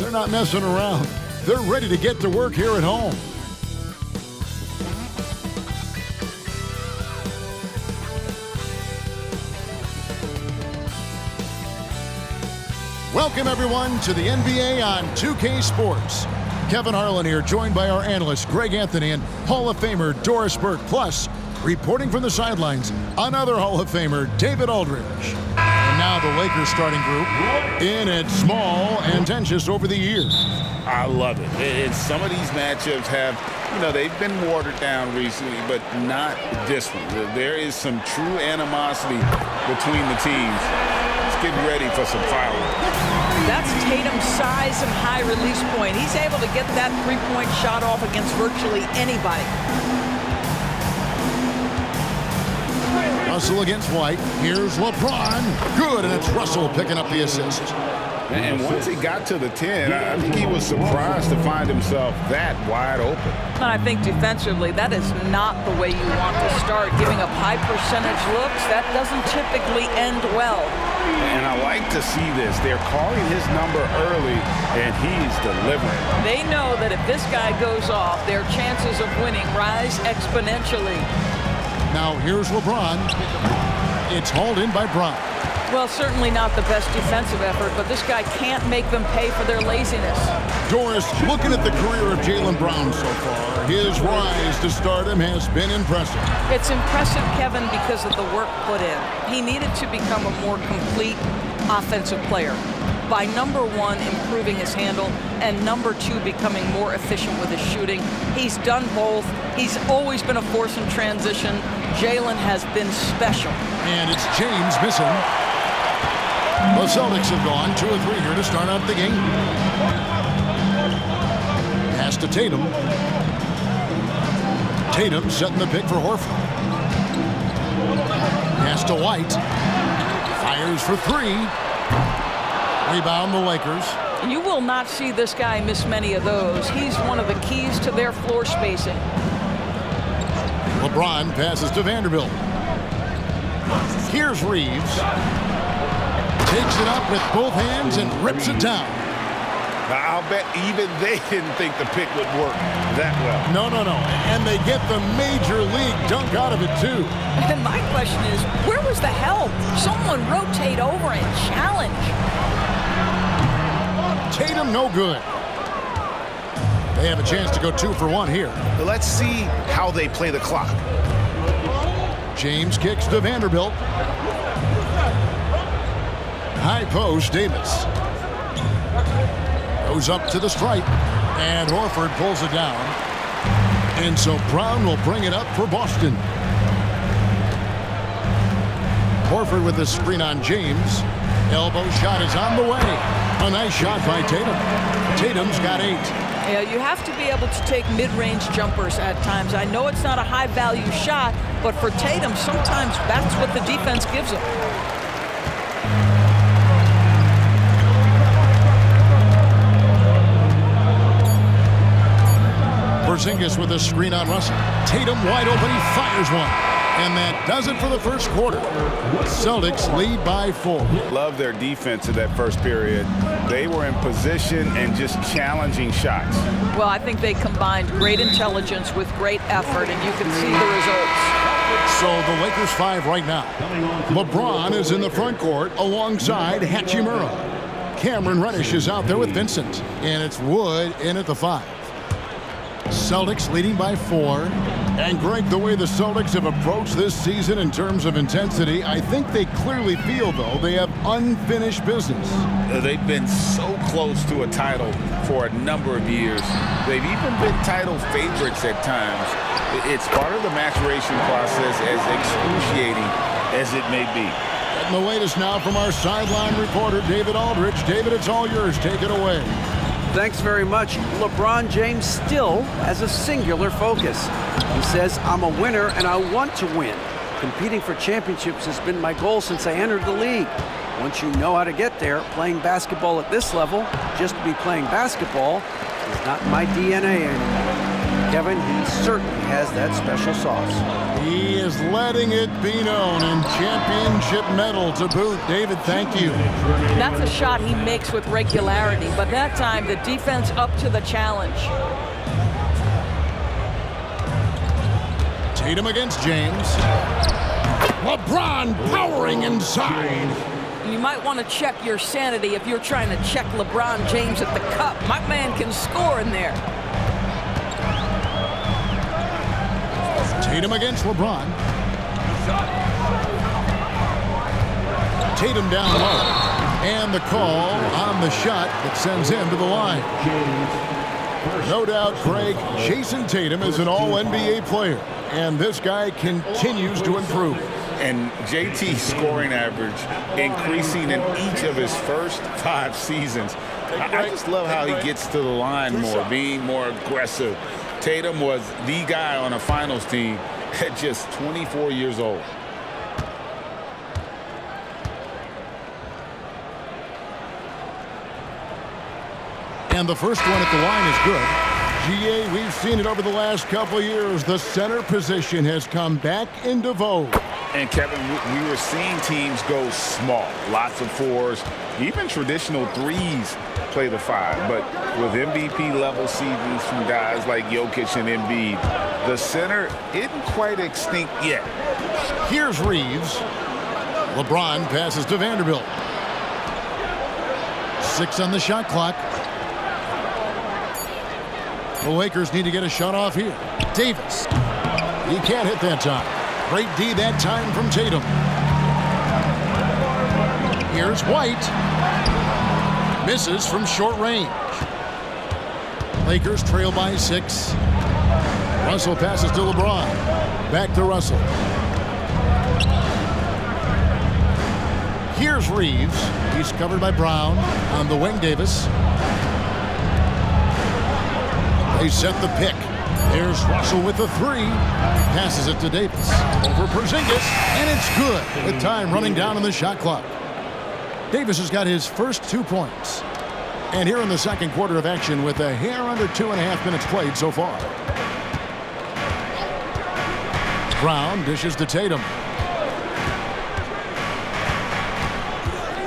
They're not messing around. They're ready to get to work here at home. Welcome, everyone, to the NBA on 2K Sports. Kevin Harlan here, joined by our analyst, Greg Anthony, and Hall of Famer Doris Burke. Plus, reporting from the sidelines, another Hall of Famer, David Aldridge. And now the Lakers starting group, in at small and tenuous over the years. I love it. Some of these matchups have, they've been watered down recently, but not this one. There is some true animosity between the teams. Let's get ready for some fireworks. That's Tatum's size and high release point. He's able to get that three-point shot off against virtually anybody. Russell against White. Here's LeBron. Good, and it's Russell picking up the assist. And once he got to the 10, I think he was surprised to find himself that wide open. And I think defensively, that is not the way you want to start. Giving up high percentage looks, that doesn't typically end well. And I like to see this. They're calling his number early, and he's delivering. They know that if this guy goes off, their chances of winning rise exponentially. Now here's LeBron. It's hauled in by Bron. Well, certainly not the best defensive effort, but this guy can't make them pay for their laziness. Doris, looking at the career of Jaylen Brown so far, his rise to stardom has been impressive. It's impressive, Kevin, because of the work put in. He needed to become a more complete offensive player. By number one, improving his handle, and number two, becoming more efficient with his shooting. He's done both. He's always been a force in transition. Jaylen has been special. And it's James missing. The Celtics have gone 2 of 3 here to start out the game. Pass to Tatum. Tatum setting the pick for Horford. Pass to White. Fires for 3. Rebound the Lakers. You will not see this guy miss many of those. He's one of the keys to their floor spacing. LeBron passes to Vanderbilt. Here's Reeves. Takes it up with both hands and rips it down. I'll bet even they didn't think the pick would work that well. No. And they get the major league dunk out of it, too. And my question is, where was the help? Someone rotate over and challenge. Tatum, no good. They have a chance to go 2 for 1 here. Let's see how they play the clock. James kicks to Vanderbilt. High post, Davis. Goes up to the stripe. And Horford pulls it down. And so Brown will bring it up for Boston. Horford with the screen on James. Elbow shot is on the way. A nice shot by Tatum. Tatum's got 8. Yeah, you have to be able to take mid-range jumpers at times. I know it's not a high-value shot, but for Tatum, sometimes that's what the defense gives him. Porzingis with a screen on Russell. Tatum wide open, he fires one. And that does it for the first quarter. Celtics lead by 4. Love their defense in that first period. They were in position and just challenging shots. Well, I think they combined great intelligence with great effort, and you can see the results. So the Lakers 5 right now. LeBron is in the front court alongside Hachimura. Cameron Reddish is out there with Vincent. And it's Wood in at the 5. Celtics leading by 4. And Greg, the way the Celtics have approached this season in terms of intensity, I think they clearly feel, though, they have unfinished business. They've been so close to a title for a number of years. They've even been title favorites at times. It's part of the maturation process, as excruciating as it may be. And the latest now from our sideline reporter, David Aldridge. David, it's all yours. Take it away. Thanks very much. LeBron James still has a singular focus. He says, I'm a winner and I want to win. Competing for championships has been my goal since I entered the league. Once you know how to get there, playing basketball at this level, just to be playing basketball, is not my DNA anymore. Kevin, he certainly has that special sauce. He is letting it be known, and championship medal to boot. David, thank you. That's a shot he makes with regularity, but that time the defense up to the challenge. Tatum against James. LeBron powering inside. You might want to check your sanity if you're trying to check LeBron James at the cup. My man can score in there. Tatum against LeBron. Tatum down low. And the call on the shot that sends him to the line. No doubt, Craig, Jason Tatum is an all-NBA player. And this guy continues to improve. And JT's scoring average increasing in each of his first 5 seasons. I just love how he gets to the line more, being more aggressive. Tatum was the guy on a finals team at just 24 years old. And the first one at the line is good. GA, we've seen it over the last couple years. The center position has come back into vogue. And Kevin, we were seeing teams go small, lots of 4s, even traditional 3s play the 5. But with MVP level seasons from guys like Jokic and Embiid, the center isn't quite extinct yet. Here's Reeves. LeBron passes to Vanderbilt. 6 on the shot clock. The Lakers need to get a shot off here. Davis. He can't hit that time. Great D that time from Tatum. Here's White. Misses from short range. Lakers trail by 6. Russell passes to LeBron. Back to Russell. Here's Reeves. He's covered by Brown. On the wing, Davis. They set the pick. There's Russell with the 3. Passes it to Davis. Over Porzingis, and it's good with time running down on the shot clock. Davis has got his first 2 points. And here in the second quarter of action with a hair under 2.5 minutes played so far. Brown dishes to Tatum.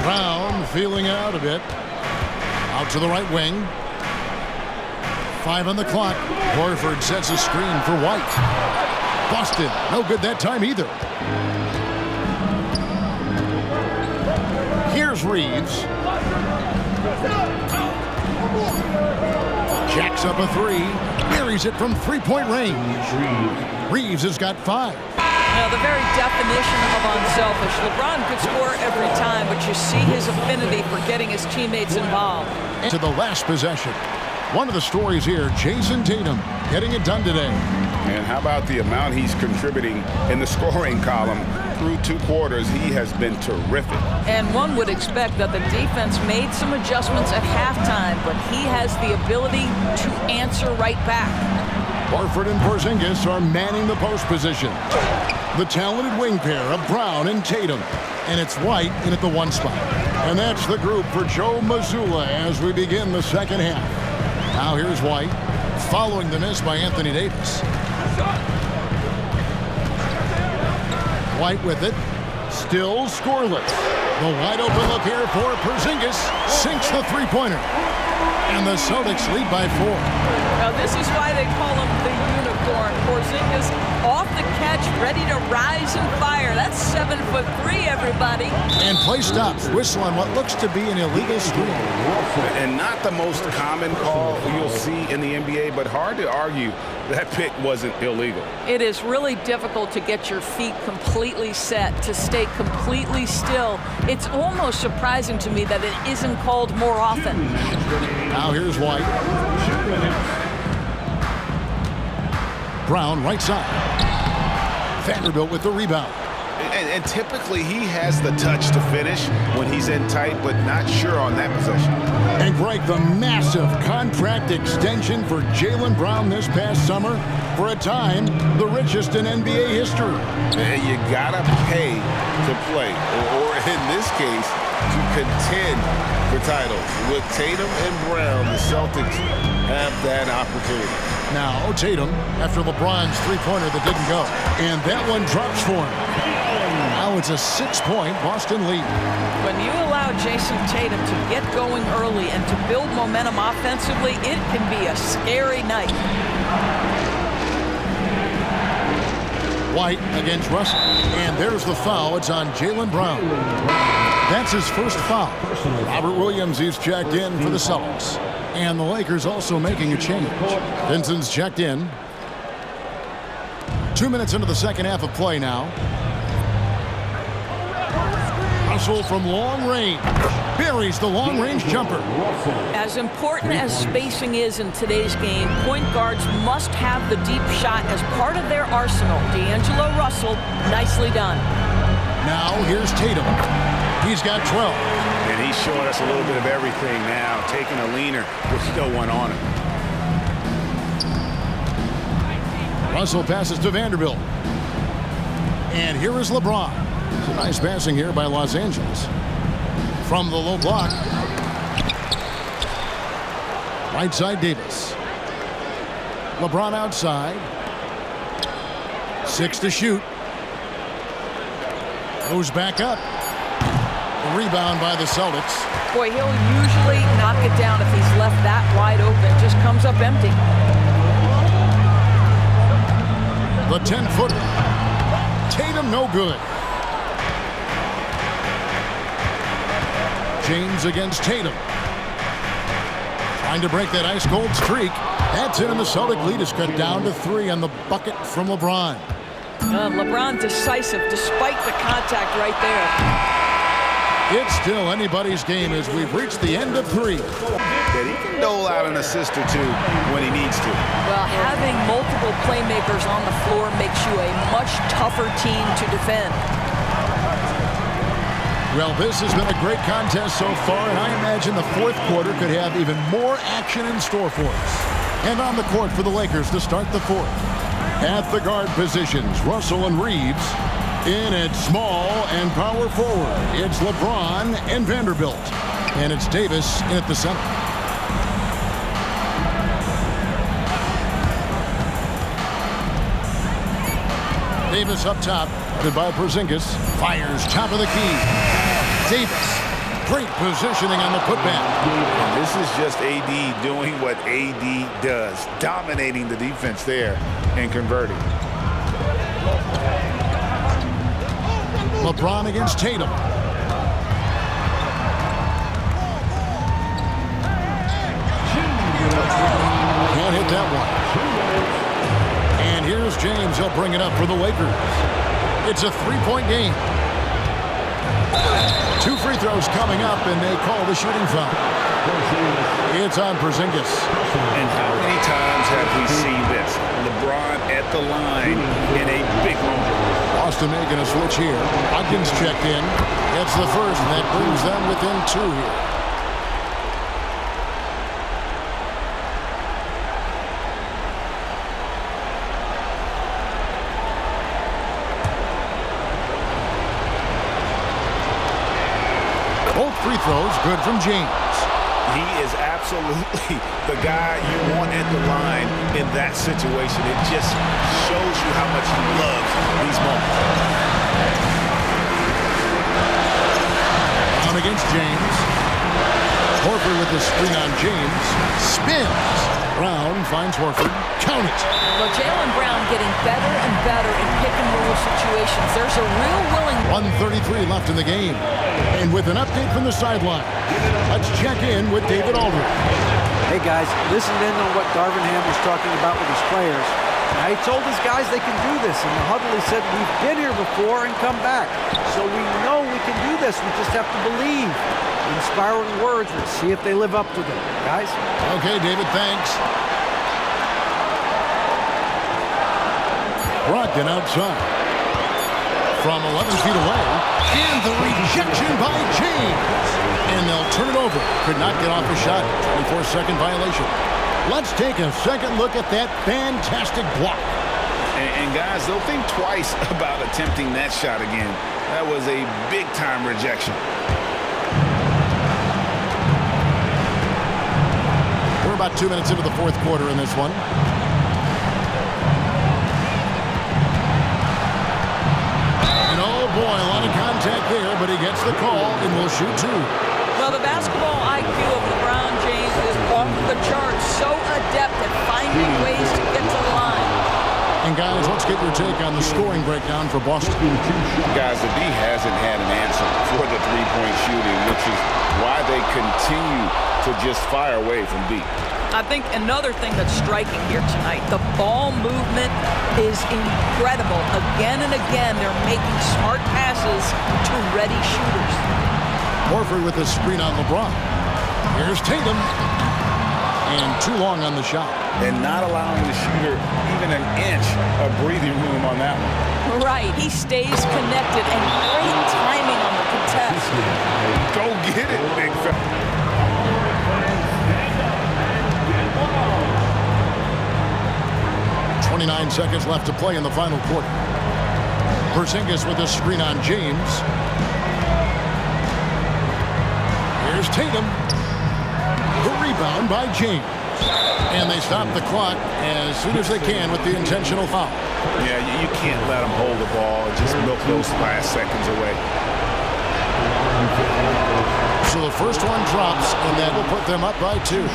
Brown feeling out a bit. Out to the right wing. 5 on the clock. Horford sets a screen for White. Boston, no good that time either. Here's Reeves. Jacks up a 3. Buries it from 3-point range. Reeves has got 5. Now, the very definition of unselfish. LeBron could score every time, but you see his affinity for getting his teammates involved. To the last possession. One of the stories here, Jason Tatum getting it done today. And how about the amount he's contributing in the scoring column? Through 2 quarters, he has been terrific. And one would expect that the defense made some adjustments at halftime, but he has the ability to answer right back. Horford and Porzingis are manning the post position. The talented wing pair of Brown and Tatum. And it's White in at the 1 spot. And that's the group for Joe Mazzulla as we begin the second half. Now here's White, following the miss by Anthony Davis. White with it, still scoreless. The wide open look here for Porzingis, sinks the 3-pointer. And the Celtics lead by 4. Now this is why they call him the unicorn. Porzingis off the catch, ready to rise and fire. That's 7'3", everybody. And play stops. Whistle on what looks to be an illegal screen. And not the most common call you'll see in the NBA, but hard to argue that pick wasn't illegal. It is really difficult to get your feet completely set, to stay completely still. It's almost surprising to me that it isn't called more often. Now here's White. Brown, right side. Vanderbilt with the rebound. And typically he has the touch to finish when he's in tight, but not sure on that possession. And Greg, the massive contract extension for Jaylen Brown this past summer. For a time, the richest in NBA history. And you gotta pay to play, or in this case, to contend for titles. With Tatum and Brown, the Celtics have that opportunity. Now Tatum after LeBron's three-pointer that didn't go. And that one drops for him. Now it's a 6-point Boston lead. When you allow Jason Tatum to get going early and to build momentum offensively, it can be a scary night. White against Russell. And there's the foul. It's on Jaylen Brown. That's his first foul. Robert Williams, he's checked in for the Celtics. And the Lakers also making a change. Vincent's checked in. 2 minutes into the second half of play now. Russell from long range. Buries the long-range jumper. As important as spacing is in today's game, point guards must have the deep shot as part of their arsenal. D'Angelo Russell, nicely done. Now here's Tatum. He's got 12. And he's showing us a little bit of everything now, taking a leaner with still one on him. Russell passes to Vanderbilt. And here is LeBron. Some nice passing here by Los Angeles. From the low block. Right side Davis. LeBron outside. 6 to shoot. Goes back up. A rebound by the Celtics. Boy, he'll usually knock it down if he's left that wide open. Just comes up empty. The 10-footer. Tatum no good. James against Tatum. Trying to break that ice-cold streak. That's it, and the Celtic lead is cut down to 3 on the bucket from LeBron. LeBron decisive despite the contact right there. It's still anybody's game as we've reached the end of 3. That he can dole out an assist or two when he needs to. Well, having multiple playmakers on the floor makes you a much tougher team to defend. Well, this has been a great contest so far, and I imagine the fourth quarter could have even more action in store for us. And on the court for the Lakers to start the fourth. At the guard positions, Russell and Reeves. In at small and power forward, it's LeBron and Vanderbilt. And it's Davis in at the center. Davis up top, goodbye Porzingis. Fires top of the key. Davis, great positioning on the putback. And this is just AD doing what AD does, dominating the defense there and converting. LeBron against Tatum. Can't hit that one. And here's James. He'll bring it up for the Lakers. It's a 3-point game. 2 free throws coming up, and they call the shooting foul. It's on Porzingis. And how many times have we seen this? LeBron at the line in a big moment. Boston making a switch here. Hopkins checked in. That's the first, and that brings them within 2 here. Both free throws good from James. He is absolutely the guy you want at the line in that situation. It just shows you how much he loves these moments. On against James. Horford with the screen on James. Spins. Brown finds Horford. Count it. Well, Jaylen Brown getting better and better in pick-and-roll situations. There's a real willing... 1:33 left in the game. And with an update from the sideline, let's check in with David Aldridge. Hey, guys, listen in on what Darvin Ham was talking about with his players. Now, he told his guys they can do this. In the huddle, he said, we've been here before and come back. So we know we can do this. We just have to believe. Inspiring words. Let's see if they live up to them. Guys? Okay, David, thanks. Brogdon outside. From 11 feet away. And the rejection by James. And they'll turn it over. Could not get off a shot. 24-second violation. Let's take a second look at that fantastic block. And guys, they'll think twice about attempting that shot again. That was a big-time rejection. We're about 2 minutes into the fourth quarter in this one. gets the call and will shoot 2. Well, the basketball IQ of LeBron James is off the charts. So adept at finding ways to get to the line. And guys, let's get your take on the scoring breakdown for Boston. Guys, the D hasn't had an answer for the three-point shooting, which is why they continue to just fire away from deep. I think another thing that's striking here tonight, the ball movement is incredible. Again and again, they're making smart passes to ready shooters. Horford with a screen on LeBron. Here's Tatum. And too long on the shot. And not allowing the shooter even an inch of breathing room on that one. Right, he stays connected and great timing on the contest. Go get it, big fella. 29 seconds left to play in the final quarter. Porzingis with a screen on James. Here's Tatum. The rebound by James. And they stop the clock as soon as they can with the intentional foul. Yeah, you can't let them hold the ball and just milk those last seconds away. So the first one drops, and that will put them up by 2.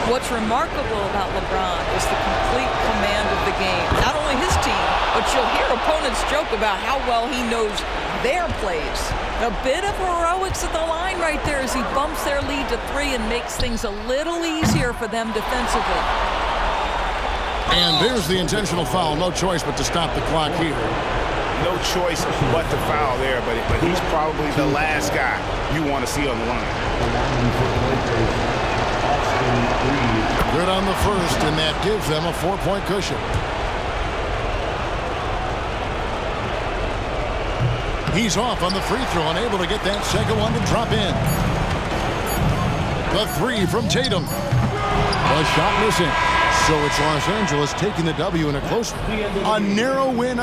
What's remarkable about LeBron is the complete command of the game. Not only his team, but you'll hear opponents joke about how well he knows their plays. A bit of heroics at the line right there as he bumps their lead to 3 and makes things a little easier for them defensively. And there's the intentional foul. No choice but to stop the clock here. No choice but to foul there, but he's probably the last guy you want to see on the line. Good on the first, and that gives them a 4-point cushion. He's off on the free throw, unable to get that second one to drop in. The 3 from Tatum. The shot missing. So it's Los Angeles taking the W in a close one. A narrow win.